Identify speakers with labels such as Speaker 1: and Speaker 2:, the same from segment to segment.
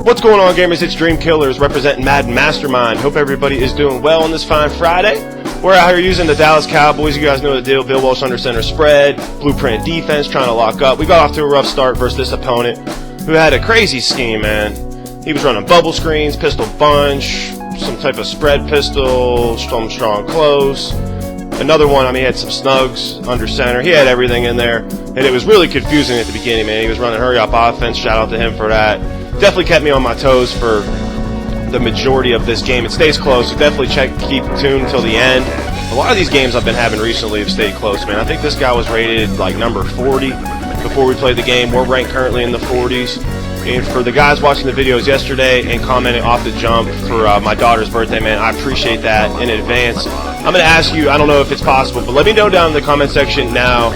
Speaker 1: What's going on, gamers? It's Dreamkillas representing MaddenMastermind. Hope everybody is doing well on this fine Friday. We're out here using the Dallas Cowboys. You guys know the deal. Bill Walsh under center spread, blueprint defense, trying to lock up. We got off to a rough start versus this opponent who had a crazy scheme, man. He was running bubble screens, pistol bunch, some type of spread pistol, strong close. Another one, I mean, he had some snugs under center. He had everything in there, and it was really confusing at the beginning, man. He was running hurry-up offense. Shout out to him for that. Definitely kept me on my toes for the majority of this game. It stays close, so definitely keep tuned until the end. A lot of these games I've been having recently have stayed close, man. I think this guy was rated like number 40 before we played the game. We're ranked currently in the 40s. And for the guys watching the videos yesterday and commenting off the jump for my daughter's birthday, man, I appreciate that in advance. I'm going to ask you, I don't know if it's possible, but let me know down in the comment section now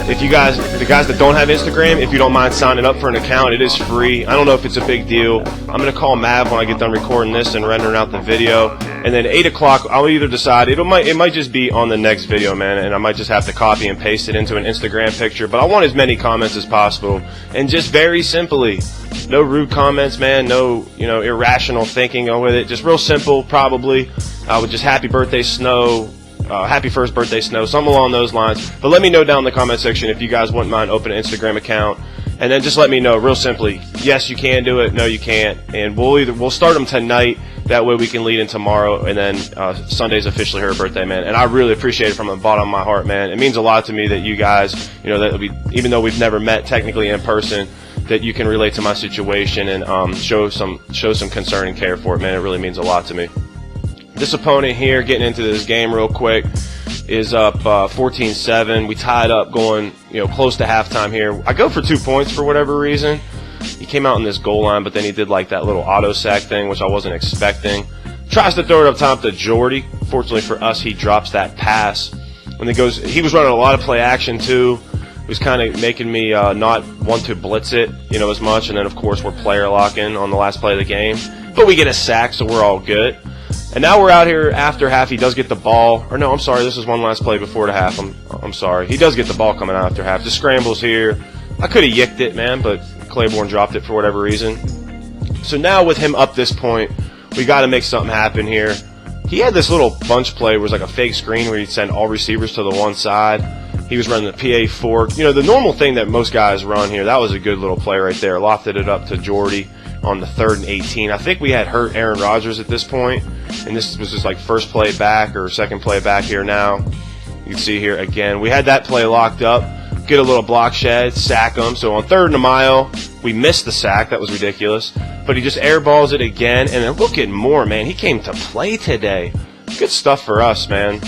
Speaker 1: if you guys, the guys that don't have Instagram, if you don't mind signing up for an account. It is free. I don't know if it's a big deal. I'm going to call Mav when I get done recording this and rendering out the video. And then 8 o'clock, I'll either decide, it might just be on the next video, man, and I might just have to copy and paste it into an Instagram picture. But I want as many comments as possible. And just very simply, no rude comments, man, no, irrational thinking with it. Just real simple, probably, with just happy birthday, Snow. Happy first birthday, Snow, something along those lines. But let me know down in the comment section if you guys wouldn't mind opening an Instagram account, and then just let me know real simply, yes, you can do it, no, you can't, and we'll start them tonight. That way we can lead in tomorrow, and then Sunday's officially her birthday, man. And I really appreciate it from the bottom of my heart, man. It means a lot to me that you guys, that even though we've never met technically in person, that you can relate to my situation and show some concern and care for it, man. It really means a lot to me. This opponent here, getting into this game real quick, is up 14-7. We tied up going, close to halftime here. I go for 2 points for whatever reason. He came out in this goal line, but then he did like that little auto sack thing, which I wasn't expecting. Tries to throw it up top to Jordy. Fortunately for us, he drops that pass. When he was running a lot of play action too. It was kind of making me not want to blitz it, as much. And then of course we're player locking on the last play of the game, but we get a sack, so we're all good. And now we're out here after half. He does get the ball. Or no, I'm sorry. This is one last play before the half. I'm sorry. He does get the ball coming out after half. Just scrambles here. I could have yicked it, man, but Claiborne dropped it for whatever reason. So now with him up this point, we got to make something happen here. He had this little bunch play where it was like a fake screen where he'd send all receivers to the one side. He was running the PA fork. The normal thing that most guys run here. That was a good little play right there. Lofted it up to Jordy on the 3rd and 18. I think we had hurt Aaron Rodgers at this point, and this was just like first play back or second play back here now. You can see here again, we had that play locked up. Get a little block shed, sack him. So on 3rd and a mile, we missed the sack. That was ridiculous. But he just airballs it again, and then look at Moore, man. He came to play today. Good stuff for us, man.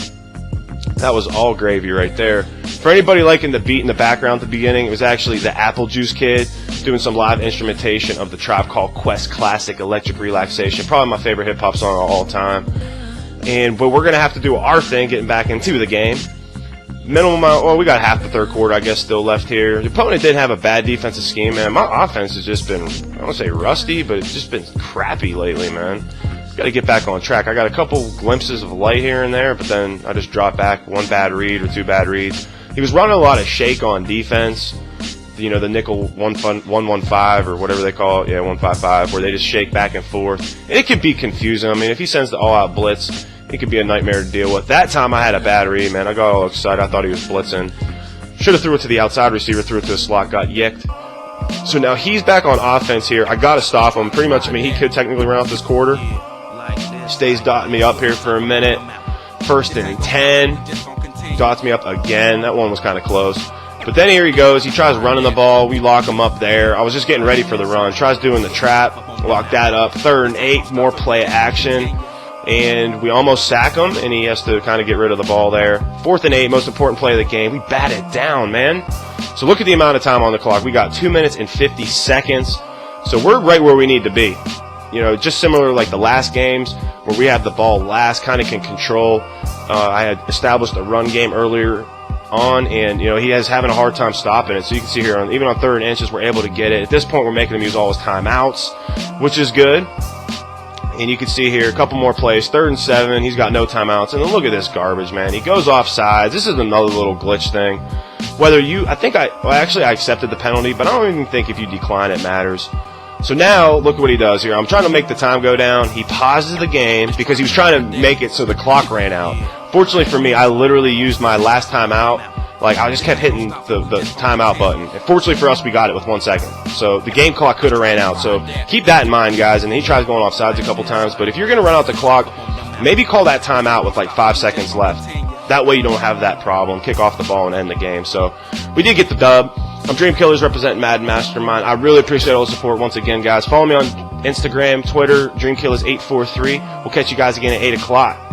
Speaker 1: That was all gravy right there. For anybody liking the beat in the background at the beginning, it was actually the Apple Juice Kid doing some live instrumentation of the Tribe Called Quest classic Electric Relaxation. Probably my favorite hip-hop song of all time. But we're going to have to do our thing getting back into the game. Minimum amount, well, we got half the third quarter, I guess, still left here. The opponent did have a bad defensive scheme, man. My offense has just been, I don't want to say rusty, but it's just been crappy lately, man. Got to get back on track. I got a couple glimpses of light here and there, but then I just dropped back one bad read or two bad reads. He was running a lot of shake on defense. The nickel 115 or whatever they call it, 155, where they just shake back and forth. And it could be confusing. I mean, if he sends the all-out blitz, it could be a nightmare to deal with. That time I had a bad read, man. I got all excited. I thought he was blitzing. Should have threw it to the outside receiver, threw it to the slot, got yicked. So now he's back on offense here. I got to stop him. Pretty much, he could technically run off this quarter. Stays dotting me up here for a minute. 1st and 10. Dots me up again. That one was kind of close. But then here he goes. He tries running the ball. We lock him up there. I was just getting ready for the run. Tries doing the trap. Lock that up. 3rd and 8. More play action. And we almost sack him, and he has to kind of get rid of the ball there. 4th and 8. Most important play of the game. We bat it down, man. So look at the amount of time on the clock. We got 2 minutes and 50 seconds. So we're right where we need to be. You know, just similar like the last games where we have the ball last, kind of can control. I had established a run game earlier on, and, you know, he is having a hard time stopping it. So you can see here, even on 3rd and inches, we're able to get it. At this point, we're making him use all his timeouts, which is good. And you can see here a couple more plays. 3rd and 7, he's got no timeouts. And then look at this garbage, man. He goes off sides. This is another little glitch thing. Whether you, I accepted the penalty, but I don't even think if you decline it matters. So now, look at what he does here. I'm trying to make the time go down. He pauses the game because he was trying to make it so the clock ran out. Fortunately for me, I literally used my last timeout. Like, I just kept hitting the timeout button. And fortunately for us, we got it with 1 second. So the game clock could have ran out. So keep that in mind, guys. And he tries going off sides a couple times. But if you're going to run out the clock, maybe call that timeout with like 5 seconds left. That way you don't have that problem. Kick off the ball and end the game. So we did get the dub. I'm DreamKillas representing Madden Mastermind. I really appreciate all the support once again, guys. Follow me on Instagram, Twitter, DreamKillas843. We'll catch you guys again at 8 o'clock.